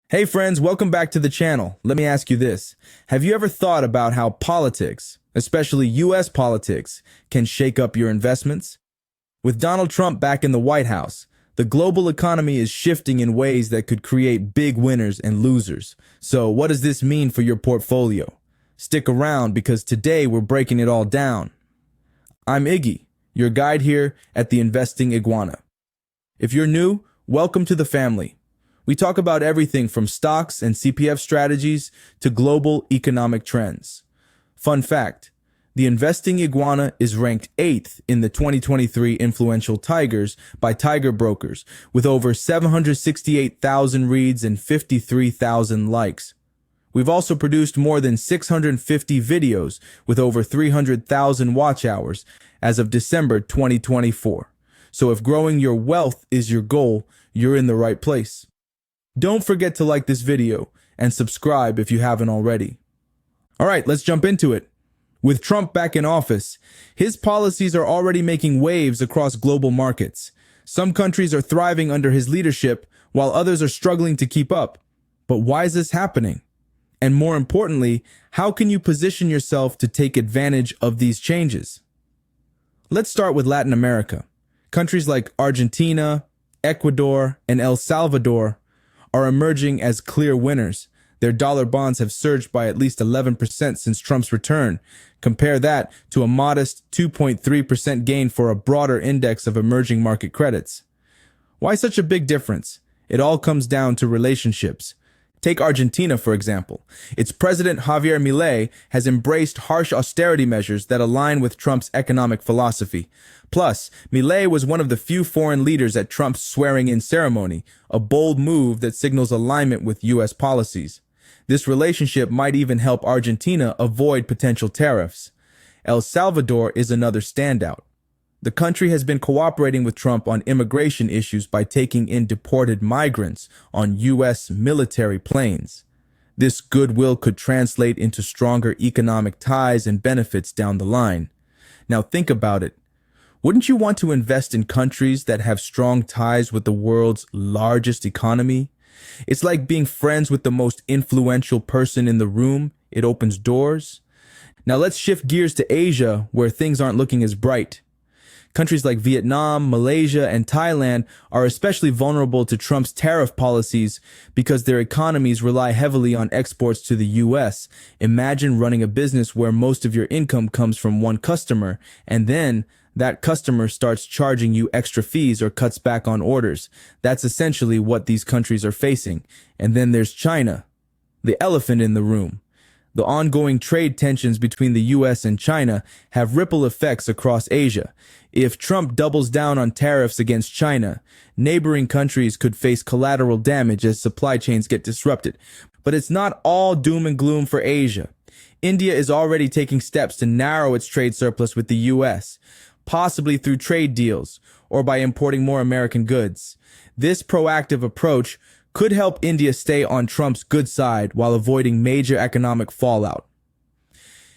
Hey friends, welcome back to the channel. Let me ask you this. Have you ever thought about how politics, especially US politics, can shake up your investments? With Donald Trump back in the White House, the global economy is shifting in ways that could create big winners and losers. So what does this mean for your portfolio? Stick around because today we're breaking it all down. I'm Iggy, your guide here at the Investing Iguana. If you're new, welcome to the family. We talk about everything from stocks and CPF strategies to global economic trends. Fun fact, the Investing Iguana is ranked 8th in the 2023 Influential Tigers by Tiger Brokers with over 768,000 reads and 53,000 likes. We've also produced more than 650 videos with over 300,000 watch hours as of December 2024. So if growing your wealth is your goal, you're in the right place. Don't forget to like this video and subscribe if you haven't already. All right, let's jump into it. With Trump back in office, his policies are already making waves across global markets. Some countries are thriving under his leadership, while others are struggling to keep up. But why is this happening? And more importantly, how can you position yourself to take advantage of these changes? Let's start with Latin America. Countries like Argentina, Ecuador, and El Salvador are emerging as clear winners. Their dollar bonds have surged by at least 11% since Trump's return. Compare that to a modest 2.3% gain for a broader index of emerging market credits. Why such a big difference? It all comes down to relationships. Take Argentina, for example. Its president, Javier Milei, has embraced harsh austerity measures that align with Trump's economic philosophy. Plus, Milei was one of the few foreign leaders at Trump's swearing-in ceremony, a bold move that signals alignment with U.S. policies. This relationship might even help Argentina avoid potential tariffs. El Salvador is another standout. The country has been cooperating with Trump on immigration issues by taking in deported migrants on U.S. military planes. This goodwill could translate into stronger economic ties and benefits down the line. Now think about it. Wouldn't you want to invest in countries that have strong ties with the world's largest economy? It's like being friends with the most influential person in the room. It opens doors. Now let's shift gears to Asia, where things aren't looking as bright. Countries like Vietnam, Malaysia, and Thailand are especially vulnerable to Trump's tariff policies because their economies rely heavily on exports to the U.S. Imagine running a business where most of your income comes from one customer, and then that customer starts charging you extra fees or cuts back on orders. That's essentially what these countries are facing. And then there's China, the elephant in the room. The ongoing trade tensions between the U.S. and China have ripple effects across Asia. If Trump doubles down on tariffs against China, neighboring countries could face collateral damage as supply chains get disrupted. But it's not all doom and gloom for Asia. India is already taking steps to narrow its trade surplus with the U.S., possibly through trade deals or by importing more American goods. This proactive approach could help India stay on Trump's good side while avoiding major economic fallout.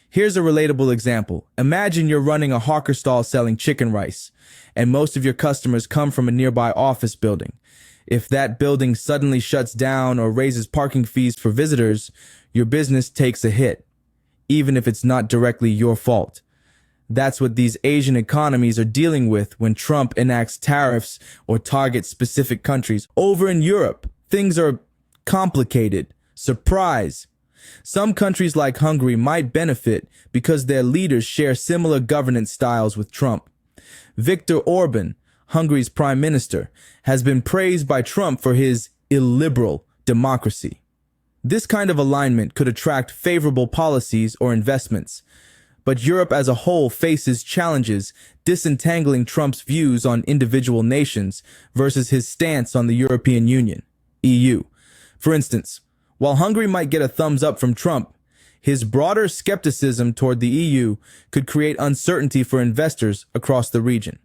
Here's a relatable example. Imagine you're running a hawker stall selling chicken rice, and most of your customers come from a nearby office building. If that building suddenly shuts down or raises parking fees for visitors, your business takes a hit, even if it's not directly your fault. That's what these Asian economies are dealing with when Trump enacts tariffs or targets specific countries. Over in Europe, things are complicated. Surprise! Some countries like Hungary might benefit because their leaders share similar governance styles with Trump. Viktor Orban, Hungary's prime minister, has been praised by Trump for his illiberal democracy. This kind of alignment could attract favorable policies or investments. But Europe as a whole faces challenges disentangling Trump's views on individual nations versus his stance on the European Union. EU. For instance, while Hungary might get a thumbs up from Trump, his broader skepticism toward the EU could create uncertainty for investors across the region.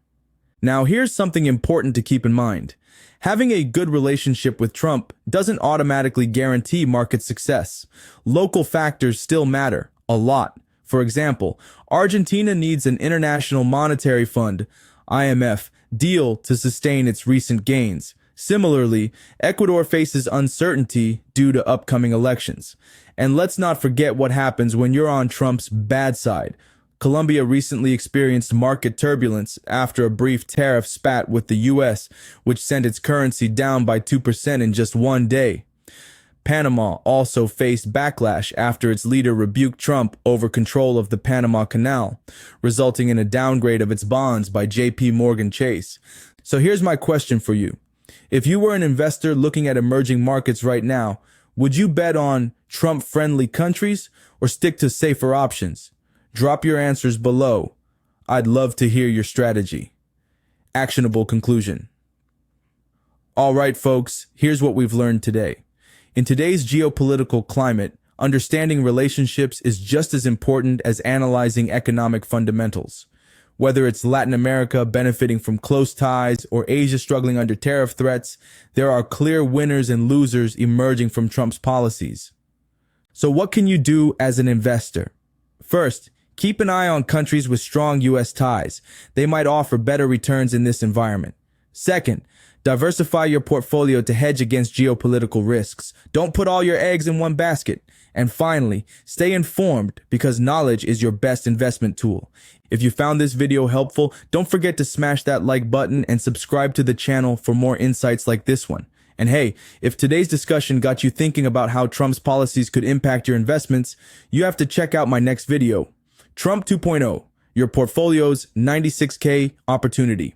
Now, here's something important to keep in mind. Having a good relationship with Trump doesn't automatically guarantee market success. Local factors still matter a lot. For example, Argentina needs an International Monetary Fund, IMF, deal to sustain its recent gains. Similarly, Ecuador faces uncertainty due to upcoming elections. And let's not forget what happens when you're on Trump's bad side. Colombia recently experienced market turbulence after a brief tariff spat with the US, which sent its currency down by 2% in just one day. Panama also faced backlash after its leader rebuked Trump over control of the Panama Canal, resulting in a downgrade of its bonds by JP Morgan Chase. So here's my question for you. If you were an investor looking at emerging markets right now, would you bet on Trump-friendly countries or stick to safer options? Drop your answers below. I'd love to hear your strategy. Actionable conclusion. All right, folks, here's what we've learned today. In today's geopolitical climate, understanding relationships is just as important as analyzing economic fundamentals. Whether it's Latin America benefiting from close ties or Asia struggling under tariff threats, there are clear winners and losers emerging from Trump's policies. So what can you do as an investor? First, keep an eye on countries with strong U.S. ties. They might offer better returns in this environment. Second, diversify your portfolio to hedge against geopolitical risks. Don't put all your eggs in one basket. And finally, stay informed because knowledge is your best investment tool. If you found this video helpful, don't forget to smash that like button and subscribe to the channel for more insights like this one. And hey, if today's discussion got you thinking about how Trump's policies could impact your investments, you have to check out my next video, Trump 2.0, your portfolio's 96K opportunity.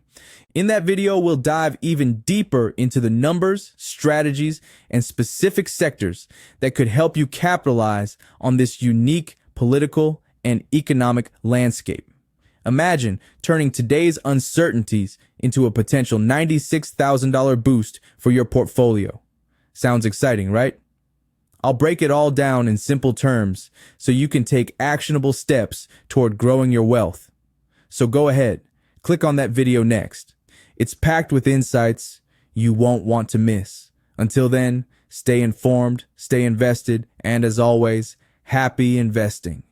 In that video, we'll dive even deeper into the numbers, strategies, and specific sectors that could help you capitalize on this unique political and economic landscape. Imagine turning today's uncertainties into a potential $96,000 boost for your portfolio. Sounds exciting, right? I'll break it all down in simple terms so you can take actionable steps toward growing your wealth. So go ahead, click on that video next. It's packed with insights you won't want to miss. Until then, stay informed, stay invested, and as always, happy investing.